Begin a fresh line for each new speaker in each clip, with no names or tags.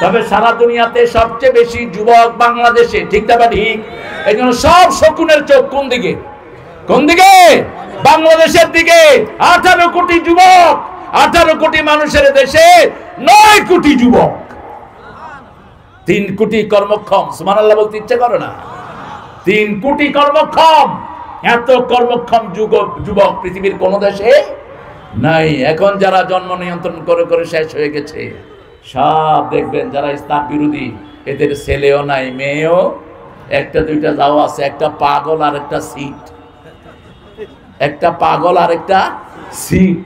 তবে সারা দুনিয়াতে সবচেয়ে বেশি যুবক বাংলাদেশে, ঠিক না ঠিক? এই জন্য সব শকুনের চোখ কোন দিকে? কোন দিকে? বাংলাদেশের দিকে। 18 কোটি যুবক, 18 কোটি মানুষের দেশে 9 কোটি যুবক, 3 কোটি কর্মক্ষম। সুবহানাল্লাহ বলতে ইচ্ছে করে না? 3 কোটি কর্মক্ষম। এত কর্মক্ষম যুবক পৃথিবীর কোন দেশে নাই। এখন যারা জন্ম নিয়ন্ত্রণ করে করে শেষ হয়ে গেছে, সব দেখবেন যারা ইসলাম বিরোধী, এদের ছেলেও নাই, মেয়েও একটা দুইটা যাও আছে, একটা পাগল আর একটা সিট, একটা পাগল আর একটা সিট।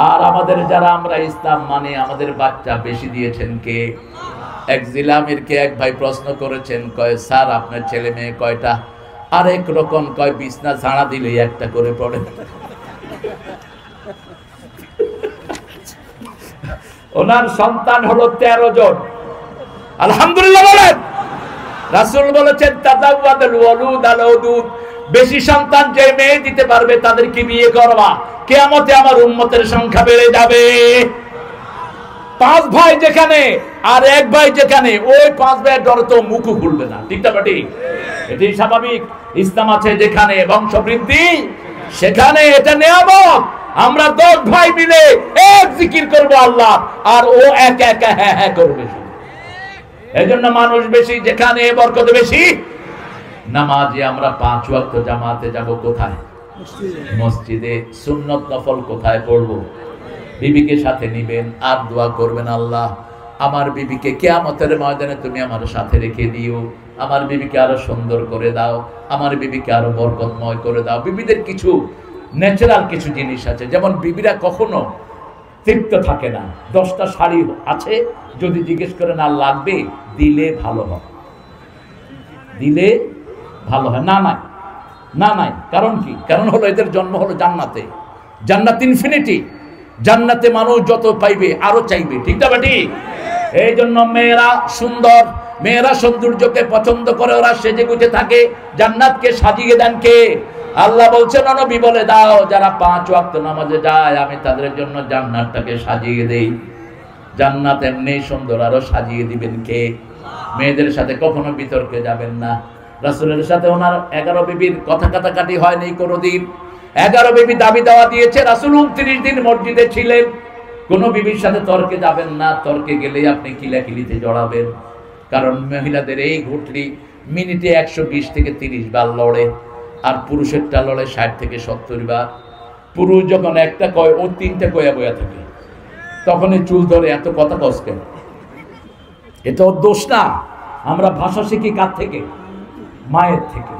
আর আমাদের যারা আমরা ইসলাম মানে, আমাদের বাচ্চা বেশি দিয়েছেন কে? এক জিলামের কে এক ভাই প্রশ্ন করেছেন, কয় স্যার আপনার ছেলে মেয়ে কয়টা? আরেক রকম কয় বিছনা ছাড়া দিলেই একটা করে পড়ে। ওনার সন্তান হলো 13 জন। আলহামদুলিল্লাহ বলেন। রাসূল বলেছেন তাযাওয়াদুল ওয়ালুদ আল ওদুদ, বেশি সন্তান যে মেয়ে দিতে পারবে তাদেরকে বিয়ে করবা, কিয়ামতে আমার উম্মতের সংখ্যা বেড়ে যাবে। 5 ভাই যেখানে আর 1 ভাই যেখানে, ওই 5 ভাইয়ের ডরে তো মুখও খুলবে না, ঠিক না ঠিক? এটি স্বাভাবিক। ইসলাম আছে যেখানে বংশবৃদ্ধি, সেখানে এটা নিয়ামত। আমরা 10 ভাই মিলে এক জিকির করব আল্লাহ, আর ও একা একা হ্যাঁ হ্যাঁ করবে। এজন্য মানুষ বেশি যেখানে বরকত বেশি। নামাজে আমরা 5 ওয়াক্ত জামাতে যাব কোথায়? মসজিদে। সুন্নত নফল কোথায় পড়ব? বিবিকে সাথে নিবেন আর দোয়া করবেন, আল্লাহ আমার বিবিকে কিয়ামতের ময়দানে তুমি আমার সাথে রেখে দিও, আমার বিবিকে আরো সুন্দর করে দাও, আমার বিবিকে আরো বরকতময় করে দাও। বিবিদের কিছু ন্যাচারাল কিছু জিনিস আছে, যেমন বিবিরা কখনো তৃপ্ত থাকে না। 10টা শাড়ি আছে, যদি জিজ্ঞেস করে না লাগবে, দিলে ভালো হয়, দিলে ভালো হয়। না নাই, না নাই। কারণ কি? কারণ হলো এদের জন্ম হলো জান্নাতে। জান্নাত ইনফিনিটি। জান্নাতে মানুষ যত পাইবে আরো চাইবে, ঠিক না ঠিক? এই জন্য মেয়েরা সুন্দর, মেয়েরা সৌন্দর্যকে পছন্দ করে, ওরা সেজে গুজে থাকে। জান্নাতকে সাজিয়ে দেন কে? আল্লাহ বলছেন, নবী বলে দাও, যারা 5 ওয়াক্ত নামাজে যায় আমি তাদের জন্য জান্নাতটাকে সাজিয়ে দেই। জান্নাত এমনি সুন্দর, আরো সাজিয়ে দিবেন কে? মেয়েদের সাথে কখনো বিতর্কে যাবেন না। রাসূলের সাথে ওনার 11 বিবির কথা কাটাকাটি হয়নি কোনোদিন। 11 বিবি দাবি দেওয়া দিয়েছে, রাসূল 29 দিন মসজিদে ছিলেন। কোন বিবির সাথে তর্কে যাবেন না। তর্কে গেলেই আপনি কিলাকিলিতে জড়াবেন। কারণ মহিলাদের এই ঘুটলি মিনিটে 120 থেকে 30 বার লড়ে, আর পুরুষেরটা লড়ে 60 থেকে 70 বার। পুরুষ যখন একটা কয়, ও 3টা কয়া বয়া থাকে, তখন এই চুল ধরে এত কথা কস কেন? এটা ওর দোষ না। আমরা ভাষা শিখি কার থেকে? মায়ের থেকে।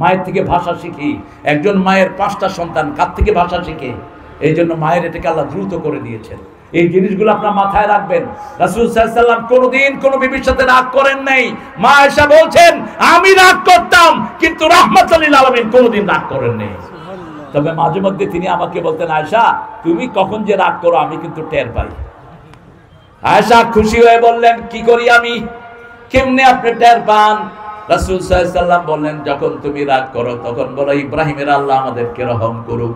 মায়ের থেকে ভাষা শিখি। একজন মায়ের 5টা সন্তান কার থেকে ভাষা শিখে? এই জন্য মায়ের এটাকে আল্লাহ দ্রুত করে দিয়েছেন। এই জিনিসগুলো আপনার মাথায় রাখবেন। রাসূল সাল্লাল্লাহু আলাইহি ওয়াসাল্লাম কোনোদিন কোনো বিবির সাথে রাগ করেন নাই। মা আয়েশা বলছেন, আমি রাগ করতাম কিন্তু রাহমাতুল লিল আলামিন কোনোদিন রাগ করেন নাই। তবে মাঝে মধ্যে তিনি আমাকে বলতেন, আয়েশা তুমি কখন যে রাগ করো আমি কিন্তু টের পাই। আয়েশা খুশি হয়ে বললেন, কি করি আমি? কেমনে আপনি টের পান? রাসূল সাল্লাল্লাহু আলাইহি ওয়াসাল্লাম বললেন, যখন তুমি রাগ করো তখন বলো, ইব্রাহিমের আল্লাহ আমাদেরকে রহম করুক।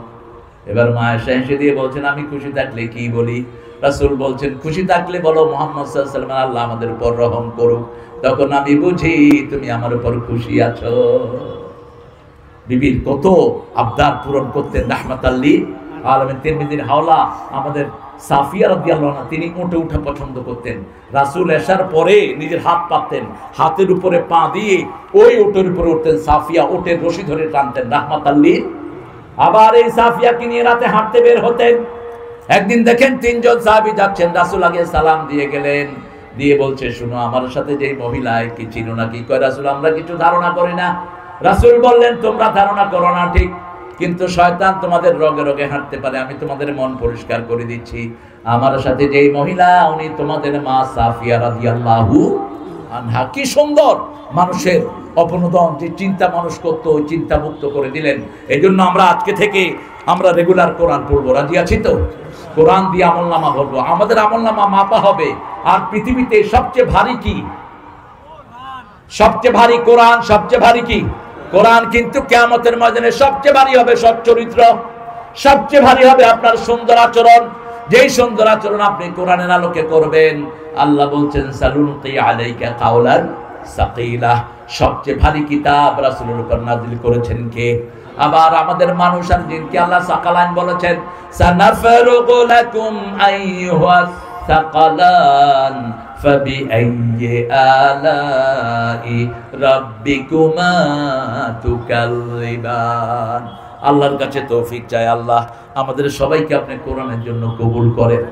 এবার মা আয়েশা হেসে দিয়ে বলছেন, আমি খুশি থাকলে কি বলি? রাসূল বলছেন, খুশি থাকলে বলো মুহাম্মদ সাল্লাল্লাহু আলাইহি ওয়াসাল্লাম আল্লাহ আমাদের উপর রহম করুক। তখন আমি বুঝি তুমি আমার উপর খুশি আছো। বিবির কত আবদার পূরণ করতেন রাহমাতাল লিল আলামিন। তিরমিজির হাওলা আমাদের সাফিয়া রাদিয়াল্লাহু আনহা, তিনি উঠে উঠা পছন্দ করতেন। রাসূল এশার পরে নিজের হাত পাততেন, হাতের উপরে পা দিয়ে ওই ওটের উপরে উঠতেন। সাফিয়া ওটের রশি ধরে টানতেন রাহমাতাল লিল। আবার এই সাফিয়াকে নিয়ে রাতে হাঁটতে বের হতেন। একদিন দেখেন 3 জন সাহাবী যাচ্ছেন, রাসূল আগে সালাম দিয়ে গেলেন, দিয়ে বলছে, শুনো আমার সাথে যে মহিলা কি চিনো নাকি? কয় রাসূল আমরা কিছু ধারণা করি না। রাসূল বললেন, তোমরা ধারণা করো না ঠিক, কিন্তু শয়তান তোমাদের রগে রগে হাঁটতে পারে। আমি তোমাদের মন পরিষ্কার করে দিচ্ছি, আমার সাথে যে মহিলা উনি তোমাদের মা সাফিয়া রাদিয়াল্লাহু আনহা। কি সুন্দর মানুষের অপনোদন, যে চিন্তা মানুষ করতো ওই চিন্তা মুক্ত করে দিলেন। এই জন্য আমরা আজকে থেকে আমরা রেগুলার কোরআন পড়বো। রাজি আছি তো? কোরআন দিয়ে আমলনামা ভরবো, আমাদের আমলনামা মাপা হবে। আর পৃথিবীতে সবচেয়ে ভারী কি? সবচেয়ে ভারী কোরআন। সবচেয়ে ভারী কি? কোরআন। কিন্তু কিয়ামতের ময়দানে সবচেয়ে ভারী হবে সৎ চরিত্র, সবচেয়ে ভারী হবে আপনার সুন্দর আচরণ। যেই সুন্দর আচরণ আপনি কোরআনের আলোকে করবেন, আল্লাহ বলছেন সালুনকি আলাইকা কাওলান সাকিলা, সবচেয়ে ভারী কিতাব রাসূলের উপর নাযিল করেছেন কে? আবার আমাদের মানুষ আর জিনকে আল্লাহ সাকালান বলেছেন, সানাফরুগু লাকুম আইয়ুহাস সাকালান ফাবিআইয়ি আলাই রাব্বিকুমা তুকাল্লিবান। আল্লাহর কাছে তৌফিক চাই, আল্লাহ আমাদের সবাইকে আপনি কোরআনের জন্য কবুল করেন।